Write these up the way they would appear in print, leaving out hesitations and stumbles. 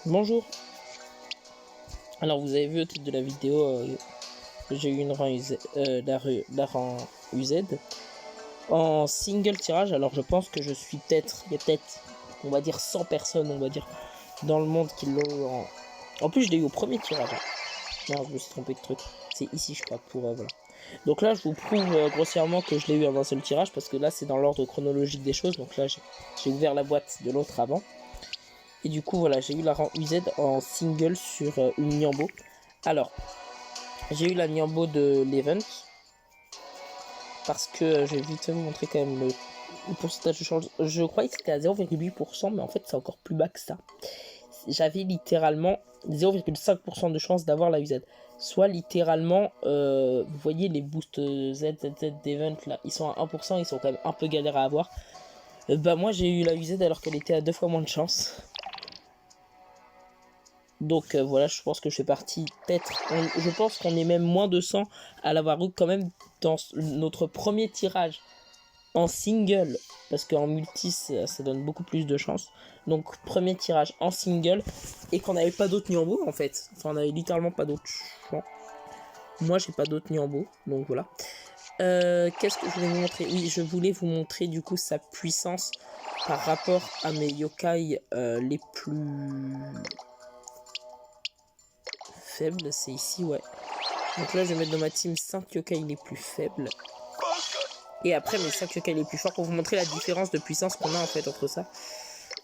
Bonjour. Alors vous avez vu au titre de la vidéo que j'ai eu une rang UZ, la rang UZ en single tirage. Alors je pense que je suis peut-être, il y a peut-être, on va dire 100 personnes, on va dire, dans le monde qui l'ont en plus je l'ai eu au premier tirage. Non, je me suis trompé de truc. C'est ici je crois pour voilà. Donc là je vous prouve grossièrement que je l'ai eu en un seul tirage parce que là c'est dans l'ordre chronologique des choses. Donc là j'ai ouvert la boîte de l'autre avant. Et du coup, voilà, j'ai eu la rang UZ en single sur une Niambo. Alors, j'ai eu la Niambo de l'event. Parce que je vais vite vous montrer quand même le pourcentage de chance. Je croyais que c'était à 0,8%, mais en fait, c'est encore plus bas que ça. J'avais littéralement 0,5% de chance d'avoir la UZ. Soit littéralement, vous voyez les boosts ZZZ d'event là, ils sont à 1%, ils sont quand même un peu galères à avoir. Bah, moi, j'ai eu la UZ alors qu'elle était à 2 fois moins de chance. Donc voilà, je pense que je fais partie, peut-être, je pense qu'on est même moins de 100 à l'avoir eu quand même dans notre premier tirage en single, parce qu'en multi ça donne beaucoup plus de chance. Donc premier tirage en single, et qu'on n'avait pas d'autres Niambo en fait, enfin on avait littéralement pas d'autres champs. Moi j'ai pas d'autres Niambo, donc voilà. Qu'est-ce que je voulais vous montrer? Oui, je voulais vous montrer du coup sa puissance par rapport à mes yokai les plus faibles, c'est ici, ouais. Donc là, je vais mettre dans ma team 5 yokai les plus faibles. Et après, mes 5 yokai les plus forts pour vous montrer la différence de puissance qu'on a en fait entre ça.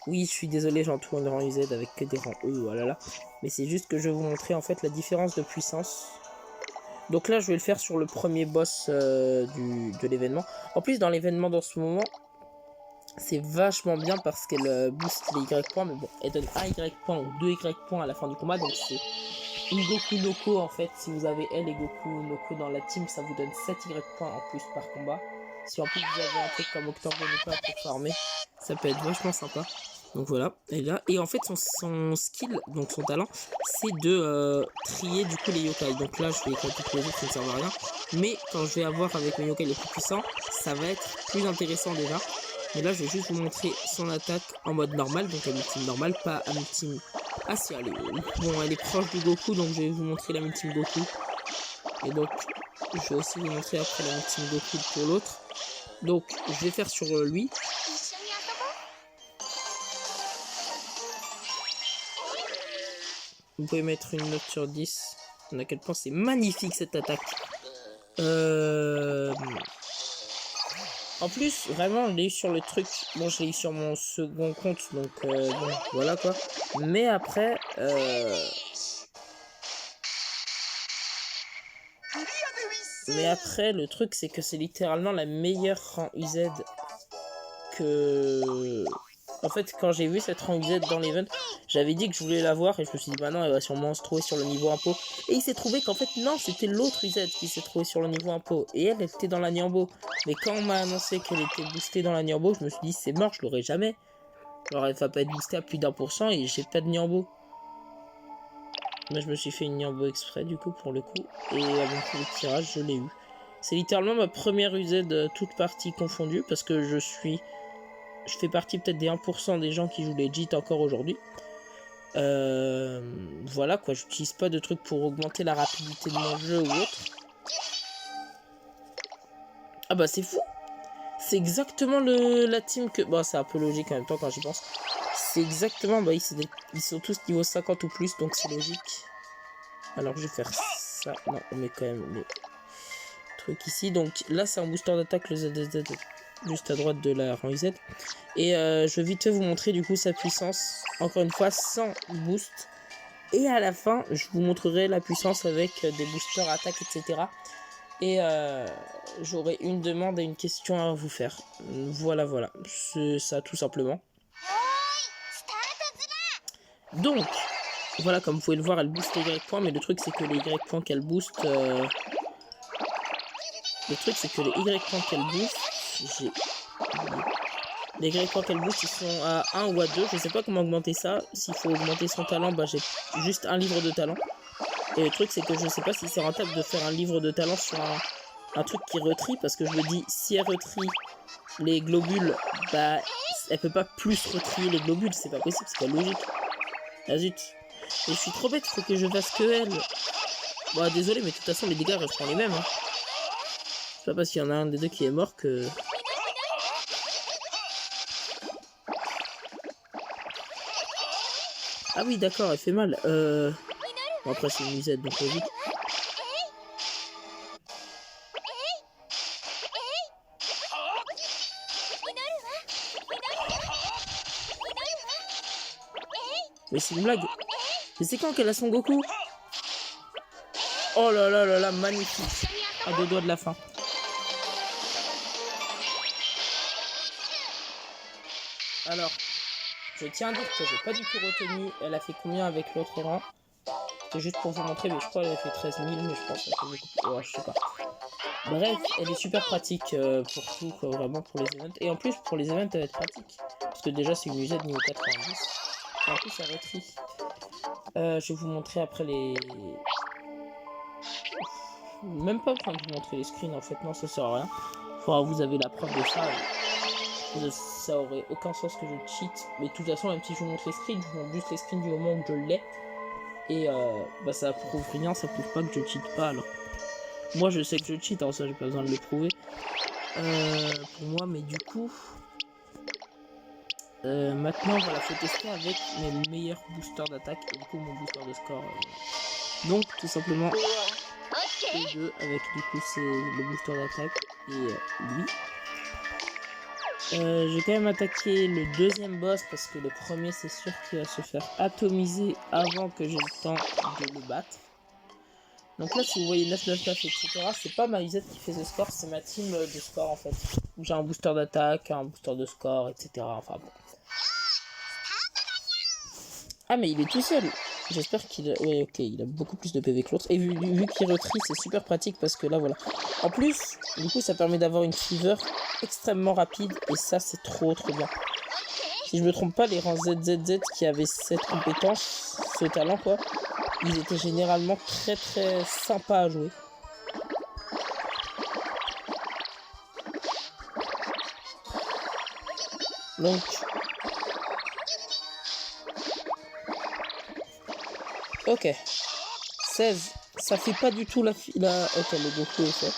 Oui, je suis désolé, j'entoure un rang UZ avec que des rangs E, voilà là. Mais c'est juste que je vais vous montrer en fait la différence de puissance. Donc là, je vais le faire sur le premier boss de l'événement. En plus, dans l'événement dans ce moment, c'est vachement bien parce qu'elle booste les Y points. Mais bon, elle donne 1 Y point ou 2 Y points à la fin du combat. Donc c'est Goku Noko en fait. Si vous avez elle et Goku Noko dans la team, ça vous donne 7 Y points en plus par combat. Si en plus vous avez un truc comme Octobre Noko pour farmer, ça peut être vachement sympa. Donc voilà, elle est là. Et en fait son skill, donc son talent, c'est de trier du coup les yokai. Donc là je vais éclater tous les autres qui ne servent à rien. Mais quand je vais avoir avec mes yokai les plus puissants, ça va être plus intéressant déjà. Mais là je vais juste vous montrer son attaque en mode normal, donc à multime normal, pas à multime. Ah si, elle est... Bon, elle est proche du Goku, donc je vais vous montrer la multime Goku. Et donc je vais aussi vous montrer après la multime Goku pour l'autre. Donc je vais faire sur lui. Vous pouvez mettre une note sur 10. À quel point c'est magnifique cette attaque. En plus, vraiment, je l'ai eu sur le truc. Bon, je l'ai eu sur mon second compte, donc bon, voilà quoi. Mais après, le truc, c'est que c'est littéralement la meilleure rang UZ que... En fait, quand j'ai vu cette rang UZ dans l'event, j'avais dit que je voulais la voir et je me suis dit, bah non, elle va sûrement se trouver sur le niveau impôt. Et il s'est trouvé qu'en fait, non, c'était l'autre UZ qui s'est trouvé sur le niveau impôt. Et elle était dans la Niambo. Mais quand on m'a annoncé qu'elle était boostée dans la Niambo, je me suis dit, c'est mort, je l'aurai jamais. Alors, elle va pas être boostée à plus d'1% et j'ai pas de Niambo. Mais je me suis fait une Niambo exprès, du coup, pour le coup. Et avec le tirage, je l'ai eu. C'est littéralement ma première UZ toute partie confondue parce que je fais partie peut-être des 1% des gens qui jouent les JIT encore aujourd'hui. Voilà quoi, j'utilise pas de trucs pour augmenter la rapidité de mon jeu ou autre. Ah bah c'est fou. C'est exactement la team que... Bon, c'est un peu logique en même temps quand j'y pense. C'est exactement... Bah ils sont tous niveau 50 ou plus, donc c'est logique. Alors je vais faire ça. Non, on met quand même les trucs ici. Donc là c'est un booster d'attaque, le ZZZ. Juste à droite de la rang UZ. Et je vais vite fait vous montrer du coup sa puissance. Encore une fois, sans boost. Et à la fin, je vous montrerai la puissance avec des boosters, attaque, etc. Et j'aurai une demande et une question à vous faire. Voilà. C'est ça tout simplement. Donc, voilà, comme vous pouvez le voir, elle booste les Y points. Mais le truc, c'est que les Y points qu'elle booste... Le truc, c'est que les Y points qu'elle booste... Les Y points qu'elle booste, ils sont à 1 ou à 2. Je sais pas comment augmenter ça. S'il faut augmenter son talent, bah j'ai juste un livre de talent. Et le truc, c'est que je sais pas si c'est rentable de faire un livre de talent sur un truc qui retrie. Parce que je me dis, si elle retrie les globules, bah elle peut pas plus retrier les globules. C'est pas possible, c'est pas logique. Ah zut. Et je suis trop bête, faut que je fasse que elle. Bon, désolé, mais de toute façon, les dégâts resteront les mêmes. Hein. C'est pas parce qu'il y en a un des deux qui est mort que... Ah oui, d'accord, elle fait mal. Bon, après, c'est une musette, donc logique. Mais c'est une blague. Mais c'est quand qu'elle a son Goku? Oh là là là là, magnifique. À 2 doigts de la fin. Alors, je tiens à dire que j'ai pas du tout retenu. Elle a fait combien avec l'autre rang? C'était juste pour vous montrer, mais je crois qu'elle a fait 13 000, mais je pense que ça fait beaucoup. Ouais, je sais pas. Bref, elle est super pratique pour tout, quoi, vraiment pour les events. Et en plus, pour les events, elle va être pratique. Parce que déjà, c'est une musette niveau 90. Et en plus, elle retrie. Je vais vous montrer après les... Même pas besoin de vous montrer les screens, en fait. Non, ça sert à rien. Faudra vous avez la preuve de ça. Ça aurait aucun sens que je cheat. Mais de toute façon, même si je vous montre les screens, je vous montre juste les screens du moment où je l'ai. Et bah ça prouve rien, ça prouve pas que je cheat pas alors. Moi je sais que je cheat, hein, ça j'ai pas besoin de le prouver. Pour moi, mais du coup... maintenant voilà, faut tester avec mes meilleurs boosters d'attaque et du coup mon booster de score. Donc tout simplement les deux avec du coup c'est le booster d'attaque et lui. J'ai quand même attaqué le deuxième boss parce que le premier c'est sûr qu'il va se faire atomiser avant que j'ai le temps de le battre. Donc là si vous voyez 999 etc, c'est pas ma Isette qui fait ce score, c'est ma team de score en fait. J'ai un booster d'attaque, un booster de score etc. Enfin bon. Ah mais il est tout seul. J'espère qu'il a... Ouais ok, il a beaucoup plus de PV que l'autre. Et vu qu'il retrie, c'est super pratique parce que là voilà. En plus, du coup ça permet d'avoir une fever extrêmement rapide. Et ça c'est trop bien. Si je me trompe pas, les rangs ZZZ qui avaient cette compétence, ce talent quoi, ils étaient généralement très sympas à jouer. Donc... Ok. 16. Ça fait pas du tout la... Ok, le Goku est fait.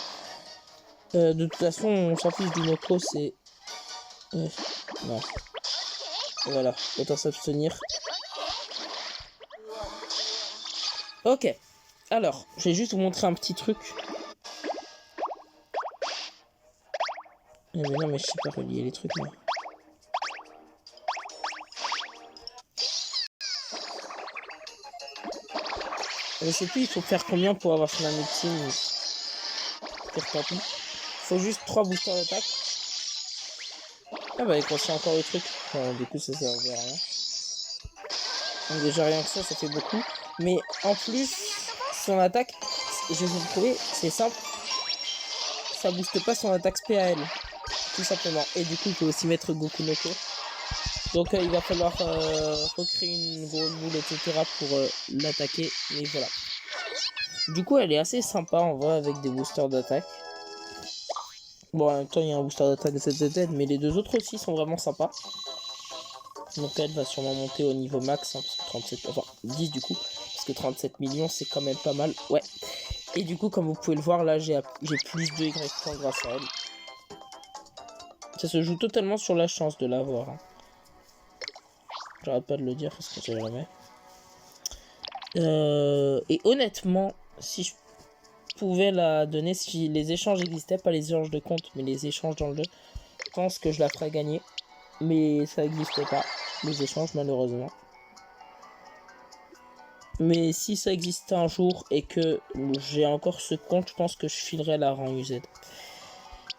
De toute façon, on s'en fiche du Noko, c'est... non. Voilà, autant s'abstenir. Ok. Alors, je vais juste vous montrer un petit truc. Mais non, mais je sais pas relier les trucs, moi. Je sais plus, il faut faire combien pour avoir son ultime. Tant pis. Faut juste 3 boosters d'attaque. Ah bah, il contient encore le truc. Enfin, du coup, ça servait à rien. Donc, déjà, rien que ça fait beaucoup. Mais en plus, son attaque, je vais vous le prouver, c'est simple. Ça booste pas son attaque SPAL. Tout simplement. Et du coup, il peut aussi mettre Goku Noko. Donc, il va falloir recréer une grosse boule, etc. pour l'attaquer. Mais voilà. Du coup, elle est assez sympa en vrai avec des boosters d'attaque. Bon, en même temps, il y a un booster d'attaque ZZZ, mais les deux autres aussi sont vraiment sympas. Donc, elle va sûrement monter au niveau max, hein, parce que 37, enfin 10 du coup, parce que 37 millions, c'est quand même pas mal. Ouais. Et du coup, comme vous pouvez le voir, là, j'ai plus de Y points grâce à elle. Ça se joue totalement sur la chance de l'avoir. Hein. J'arrête pas de le dire parce que c'est jamais. Et honnêtement, si je pouvais la donner, si les échanges existaient, pas les échanges de compte, mais les échanges dans le jeu, je pense que je la ferais gagner. Mais ça n'existe pas, les échanges, malheureusement. Mais si ça existait un jour et que j'ai encore ce compte, je pense que je filerais la rang UZ.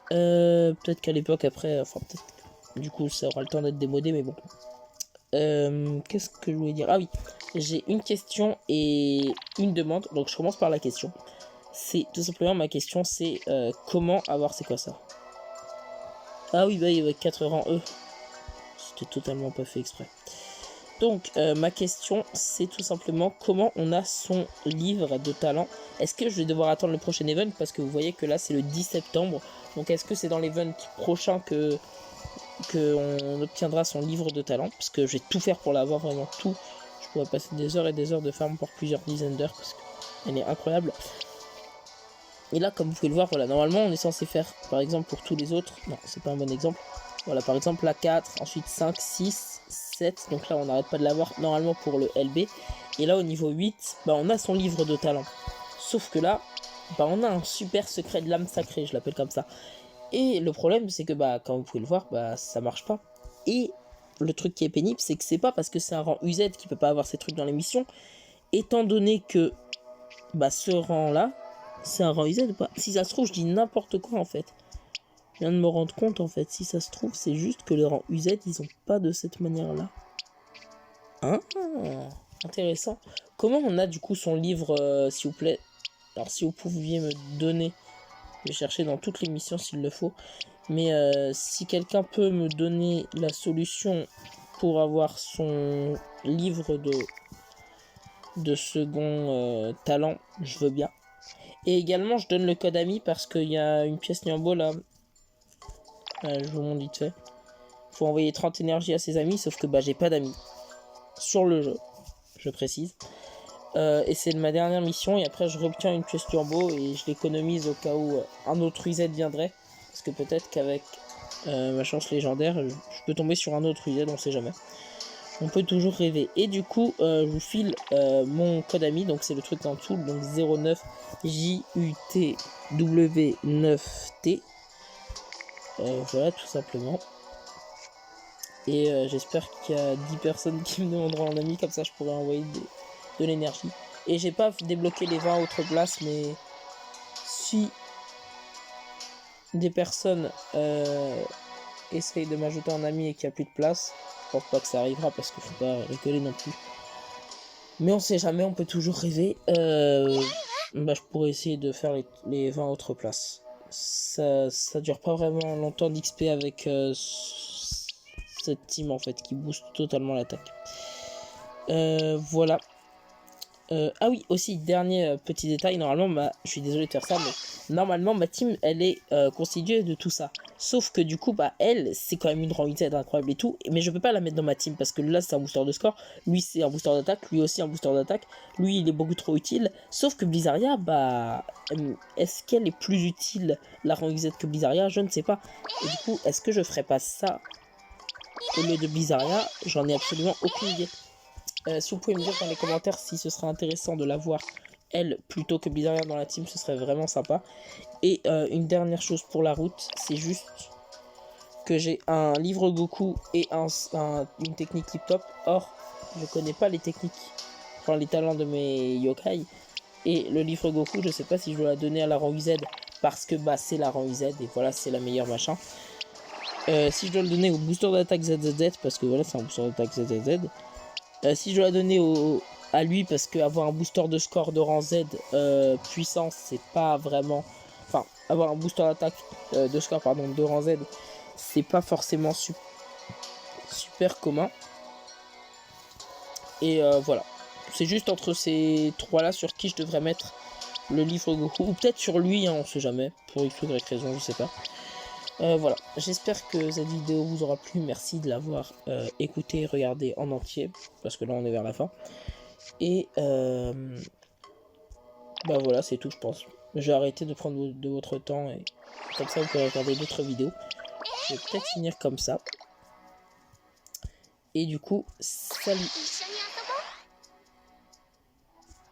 Peut-être qu'à l'époque, après, enfin, peut-être. Du coup, ça aura le temps d'être démodé, mais bon. Qu'est-ce que je voulais dire? Ah oui, j'ai une question et une demande. Donc, je commence par la question. C'est tout simplement ma question, c'est comment avoir, c'est quoi ça? Ah oui, bah il y avait 4 rangs E. C'était totalement pas fait exprès. Donc, ma question, c'est tout simplement comment on a son livre de talent. Est-ce que je vais devoir attendre le prochain event? Parce que vous voyez que là, c'est le 10 septembre. Donc, est-ce que c'est dans l'event prochain que on obtiendra son livre de talent? Parce que je vais tout faire pour l'avoir, vraiment tout. Je pourrais passer des heures et des heures de farm pour plusieurs dizaines d'heures parce qu'elle est incroyable. Et là, comme vous pouvez le voir, voilà, normalement on est censé faire, par exemple pour tous les autres, non, c'est pas un bon exemple. Voilà, par exemple la 4, ensuite 5, 6, 7, donc là on n'arrête pas de l'avoir normalement pour le LB. Et là au niveau 8, bah, on a son livre de talent. Sauf que là, bah, on a un super secret de l'âme sacrée, je l'appelle comme ça. Et le problème, c'est que bah, comme vous pouvez le voir, bah, ça marche pas. Et le truc qui est pénible, c'est que c'est pas parce que c'est un rang UZ qui peut pas avoir ces trucs dans l'émission, étant donné que bah, ce rang-là, c'est un rang UZ ou pas. Si ça se trouve, je dis n'importe quoi en fait. Je viens de me rendre compte en fait. Si ça se trouve, c'est juste que les rangs UZ, ils ont pas de cette manière-là. Hein? Intéressant. Comment on a du coup son livre, s'il vous plaît? Alors si vous pouviez me donner, je vais chercher dans toutes les missions s'il le faut. Mais si quelqu'un peut me donner la solution pour avoir son livre de second talent, je veux bien. Et également, je donne le code ami parce qu'il y a une pièce Niambo là. Je vous montre vite fait. Faut envoyer 30 énergies à ses amis, sauf que bah, j'ai pas d'amis sur le jeu, je précise. Et c'est ma dernière mission. Et après, je retiens une pièce turbo et je l'économise au cas où un autre reset viendrait. Parce que peut-être qu'avec ma chance légendaire, je peux tomber sur un autre reset, on sait jamais. On peut toujours rêver. Et du coup, je vous file mon code ami. Donc, c'est le truc en dessous. Donc, 09JUTW9T. Voilà, tout simplement. Et j'espère qu'il y a 10 personnes qui me demanderont en ami. Comme ça, je pourrai envoyer de l'énergie. Et j'ai pas débloqué les 20 autres places. Mais si des personnes essayent de m'ajouter en ami et qu'il n'y a plus de place, je pense pas que ça arrivera parce qu'il faut pas rigoler non plus. Mais on sait jamais, on peut toujours rêver. Bah, je pourrais essayer de faire les 20 autres places. Ça dure pas vraiment longtemps d'XP avec cette team en fait qui booste totalement l'attaque. Voilà. Ah oui, aussi, dernier petit détail, normalement, je suis désolé de faire ça, mais normalement, ma team, elle est constituée de tout ça. Sauf que du coup, bah, elle, c'est quand même une rang UZ incroyable et tout, mais je peux pas la mettre dans ma team, parce que là, c'est un booster de score, lui, c'est un booster d'attaque, lui aussi un booster d'attaque, lui, il est beaucoup trop utile, sauf que Blizzaria, bah, est-ce qu'elle est plus utile, la rang UZ, que Blizzaria? Je ne sais pas. Et du coup, est-ce que je ferais pas ça au lieu de Blizzaria? J'en ai absolument aucune idée. Si vous pouvez me dire dans les commentaires si ce serait intéressant de la voir elle plutôt que Blizzaria dans la team, ce serait vraiment sympa. Et une dernière chose pour la route, c'est juste que j'ai un livre Goku et une technique tip top. Or, je connais pas les techniques, enfin les talents de mes yokai. Et le livre Goku, je sais pas si je dois la donner à la rang UZ parce que bah c'est la rang UZ et voilà c'est la meilleure machin. Si je dois le donner au booster d'attaque ZZZ parce que voilà c'est un booster d'attaque ZZZ. Si je dois la donner à lui parce qu'avoir un booster de score de rang Z puissance c'est pas vraiment, enfin avoir un booster d'attaque de score pardon de rang Z c'est pas forcément super commun. Et voilà, c'est juste entre ces trois là sur qui je devrais mettre le livre Goku, ou peut-être sur lui hein, on sait jamais, pour X ou Y raison, je sais pas. Voilà, j'espère que cette vidéo vous aura plu, merci de l'avoir écouté et regardé en entier, parce que là on est vers la fin. Et bah voilà, c'est tout je pense. Je vais arrêter de prendre de votre temps, et comme ça vous pouvez regarder d'autres vidéos. Je vais peut-être finir comme ça. Et du coup, salut!